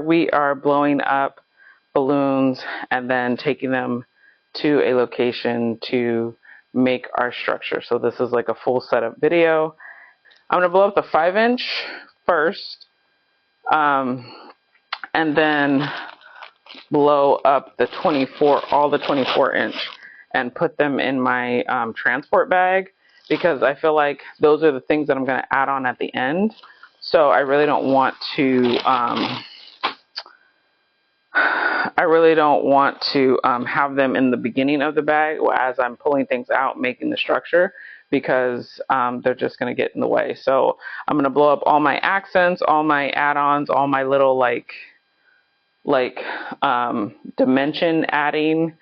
we are blowing up balloons and then taking them to a location to make our structure. So this is like a full setup video. I'm going to blow up the 5-inch first, and then blow up the 24, all the 24-inch, and put them in my transport bag, because I feel like those are the things that I'm going to add on at the end. So I really don't want to have them in the beginning of the bag as I'm pulling things out, making the structure, because they're just going to get in the way. So I'm going to blow up all my accents, all my add-ons, all my little like dimension adding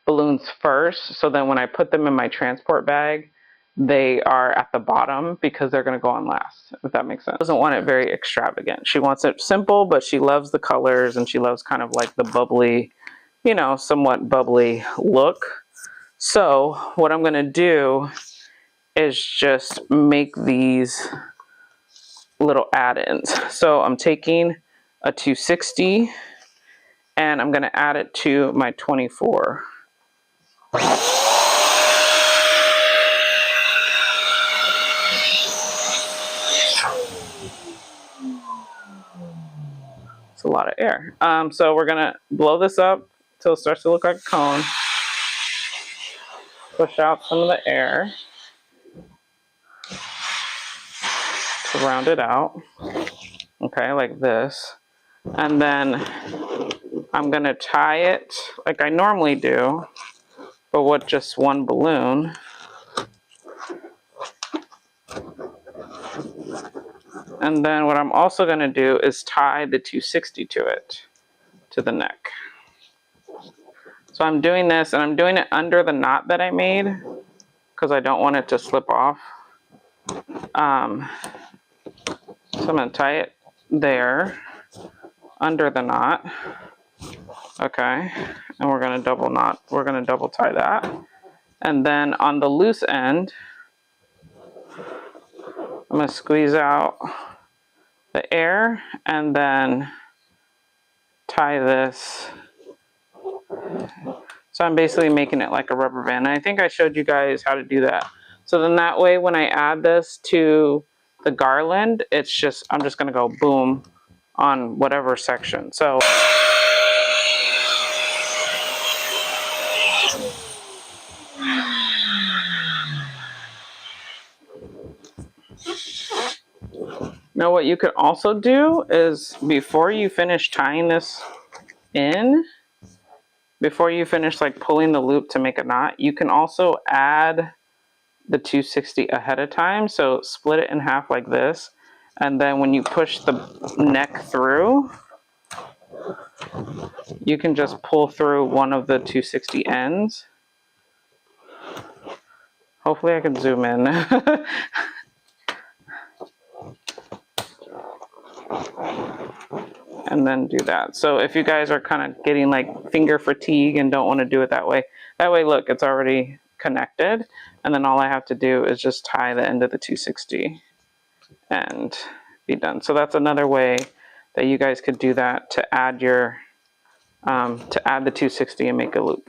balloons first. So then when I put them in my transport bag, they are at the bottom because they're going to go on last, if that makes sense. She doesn't want it very extravagant. She wants it simple, but she loves the colors and she loves kind of like the bubbly, you know, somewhat bubbly look. So what I'm going to do is just make these little add-ins. So I'm taking a 260 and I'm going to add it to my 24. It's a lot of air. So we're going to blow this up until it starts to look like a cone. Push out some of the air to round it out. Okay, like this. And then I'm going to tie it like I normally do, but with just one balloon. And then what I'm also going to do is tie the 260 to it, to the neck. So I'm doing this, and I'm doing it under the knot that I made because I don't want it to slip off. So I'm going to tie it there under the knot. Okay, and we're going to double knot. We're going to double tie that. And then on the loose end, I'm going to squeeze out the air and then tie this. So I'm basically making it like a rubber band. And I think I showed you guys how to do that. So then that way when I add this to the garland, it's just, I'm just going to go boom on whatever section. So now what you could also do is before you finish tying this in, before you finish like pulling the loop to make a knot, you can also add the 260 ahead of time. So split it in half like this. And then when you push the neck through, you can just pull through one of the 260 ends. Hopefully I can zoom in. And then do that. So if you guys are kind of getting like finger fatigue and don't want to do it that way, look, it's already connected. And then all I have to do is just tie the end of the 260 and be done. So that's another way that you guys could do that to add your, to add the 260 and make a loop.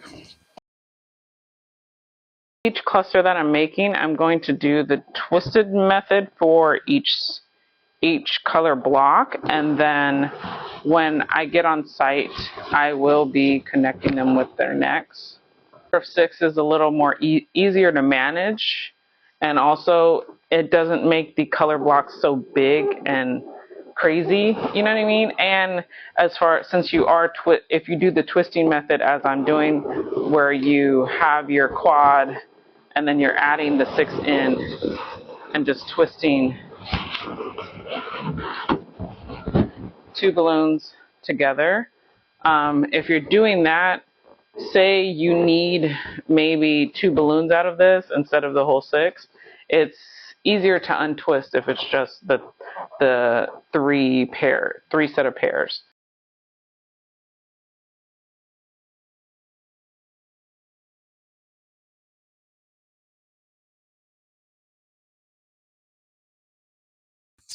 Each cluster that I'm making, I'm going to do the twisted method for each color block, and then when I get on site, I will be connecting them with their necks. Curve 6 is a little more easier to manage, and also it doesn't make the color blocks so big and crazy, you know what I mean? And as far, since you are if you do the twisting method as I'm doing, where you have your quad and then you're adding the 6 in and just twisting 2 balloons together. If you're doing that, say you need maybe 2 balloons out of this instead of the whole 6, it's easier to untwist if it's just the 3 set of pairs.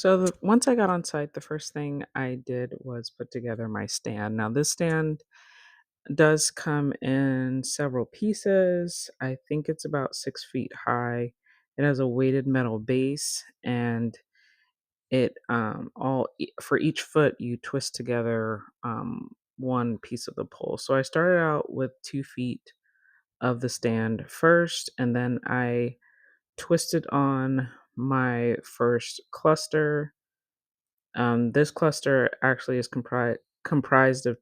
So once I got on site, the first thing I did was put together my stand. Now, this stand does come in several pieces. I think it's about 6 feet high. It has a weighted metal base, and it for each foot you twist together one piece of the pole. So I started out with 2 feet of the stand first, and then I twisted on my first cluster. This cluster actually is comprised of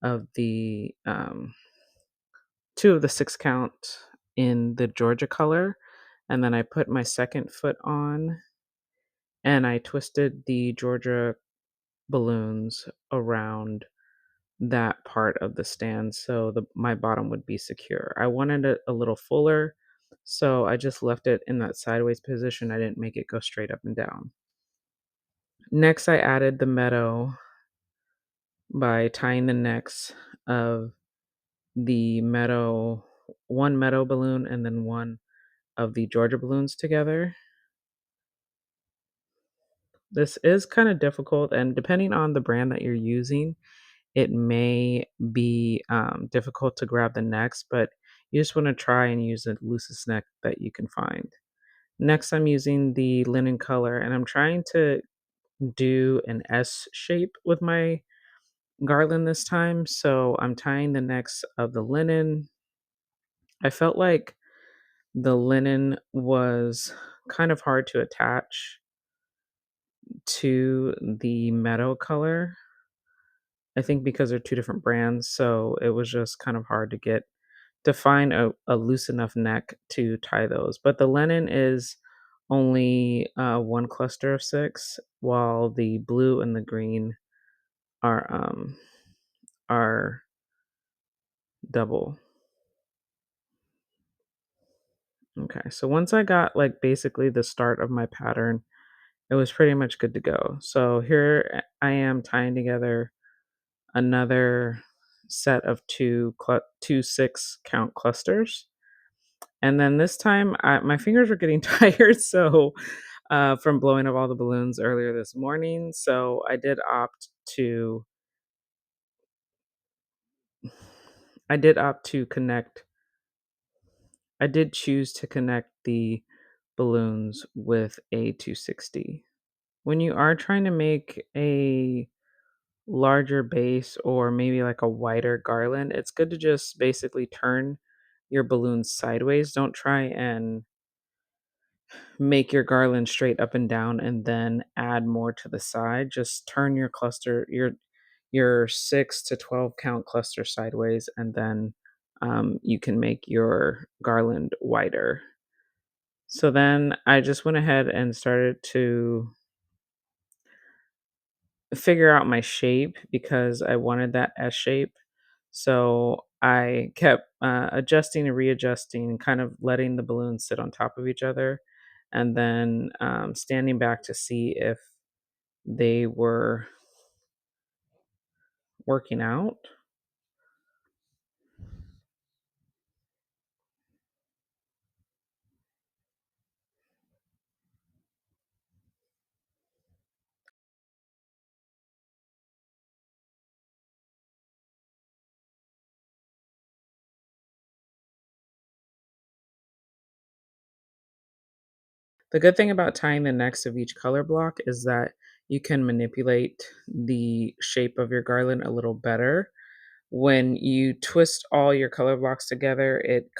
of the um, two of the 6 count in the Georgia color, and then I put my second foot on, and I twisted the Georgia balloons around that part of the stand so my bottom would be secure. I wanted it a little fuller, so I just left it in that sideways position. I didn't make it go straight up and down. Next, I added the meadow by tying the necks of the meadow, one meadow balloon and then one of the Georgia balloons together. This is kind of difficult, and depending on the brand that you're using, it may be difficult to grab the necks, but you just want to try and use the loosest neck that you can find. Next, I'm using the linen color, and I'm trying to do an S shape with my garland this time. So I'm tying the necks of the linen. I felt like the linen was kind of hard to attach to the meadow color. I think because they're two different brands, so it was just kind of hard to find a loose enough neck to tie those. But the linen is only one cluster of six, while the blue and the green are um are double. Okay, so once I got like basically the start of my pattern, it was pretty much good to go. So here I am tying together another set of two 6 count clusters. And then this time, my fingers were getting tired, so from blowing up all the balloons earlier this morning, so to I did opt to connect. I did choose to connect the balloons with a 260. When you are trying to make a larger base or maybe like a wider garland, it's good to just basically turn your balloons sideways. Don't try and make your garland straight up and down and then add more to the side. Just turn your 6 to 12 count cluster sideways, and then you can make your garland wider. So then I just went ahead and started to figure out my shape because I wanted that S shape. So I kept adjusting and readjusting, kind of letting the balloons sit on top of each other, and then standing back to see if they were working out. The good thing about tying the necks of each color block is that you can manipulate the shape of your garland a little better. When you twist all your color blocks together, it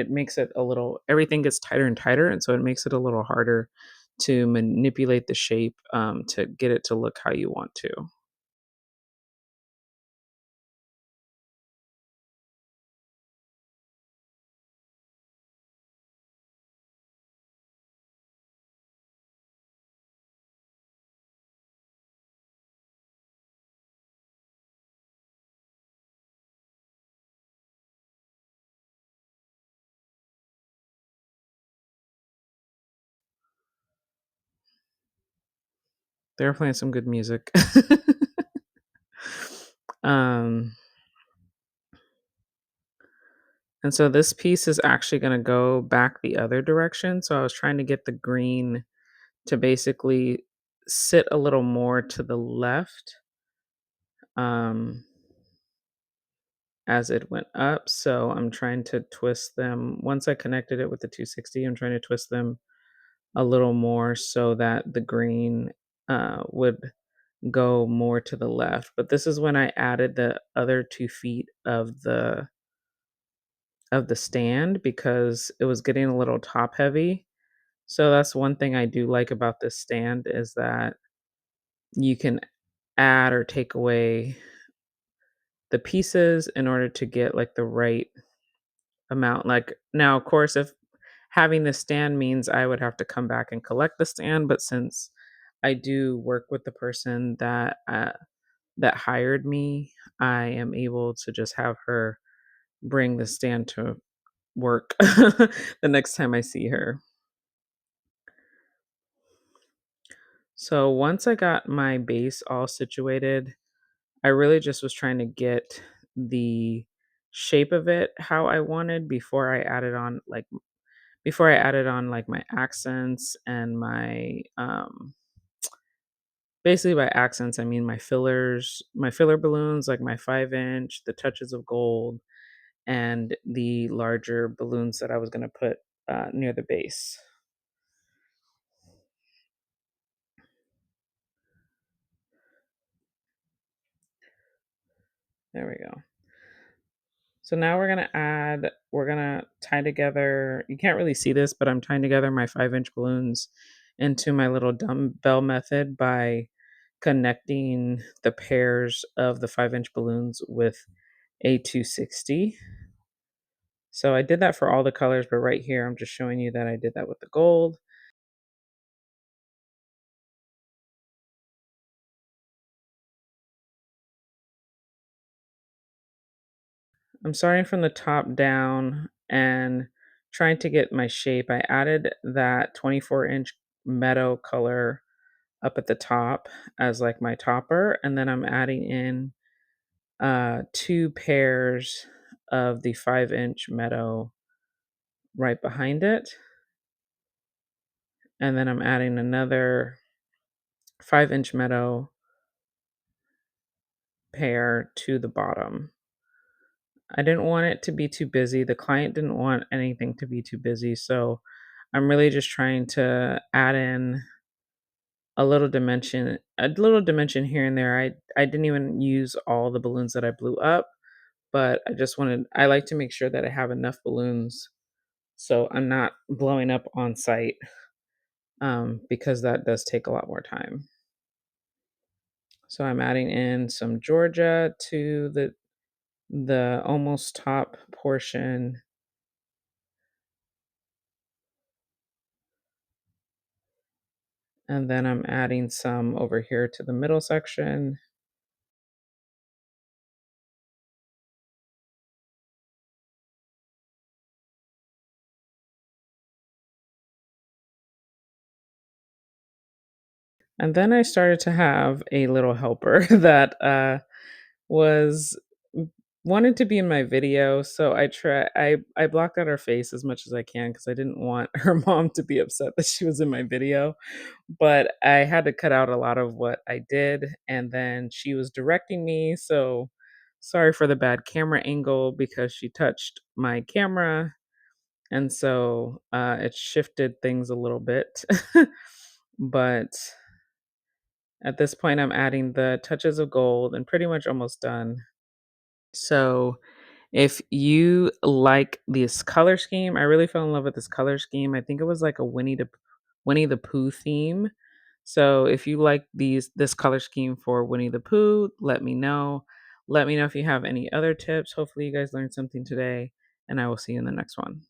makes it a little everything gets tighter and tighter, and so it makes it a little harder to manipulate the shape to get it to look how you want to. They were playing some good music. um, and so this piece is actually going to go back the other direction. So I was trying to get the green to basically sit a little more to the left um, as it went up. So I'm trying to twist them. Once I connected it with the 260, I'm trying to twist them a little more so that the green would go more to the left. But this is when I added the other 2 feet of the stand because it was getting a little top heavy. So that's one thing I do like about this stand is that you can add or take away the pieces in order to get like the right amount. Like now, of course, if having the stand means I would have to come back and collect the stand, but since I do work with the person that hired me, I am able to just have her bring the stand to work the next time I see her. So once I got my base all situated, I really just was trying to get the shape of it how I wanted before I added on like my accents and my basically by accents I mean my filler balloons like my 5 inch, the touches of gold, and the larger balloons that I was gonna put near the base. There we go. So now we're gonna tie together, you can't really see this, but I'm tying together my 5 inch balloons into my little dumbbell method by connecting the pairs of the 5 inch balloons with a 260. So I did that for all the colors, but right here I'm just showing you that I did that with the gold. I'm starting from the top down and trying to get my shape. I added that 24-inch meadow color up at the top as like my topper, and then I'm adding in 2 pairs of the 5-inch meadow right behind it, and then I'm adding another 5-inch meadow pair to the bottom. I didn't want it to be too busy. The client didn't want anything to be too busy, so I'm really just trying to add in a little dimension here and there. I didn't even use all the balloons that I blew up, but I like to make sure that I have enough balloons so I'm not blowing up on site because that does take a lot more time. So I'm adding in some Georgia to the almost top portion, and then I'm adding some over here to the middle section. And then I started to have a little helper that was wanted to be in my video, so I blocked out her face as much as I can because I didn't want her mom to be upset that she was in my video. But I had to cut out a lot of what I did, and then she was directing me, so sorry for the bad camera angle because she touched my camera, and so it shifted things a little bit. But at this point, I'm adding the touches of gold and pretty much almost done. So if you like this color scheme, I really fell in love with this color scheme. I think it was like a Winnie the Pooh theme. So if you like this color scheme for Winnie the Pooh, let me know. Let me know if you have any other tips. Hopefully you guys learned something today, and I will see you in the next one.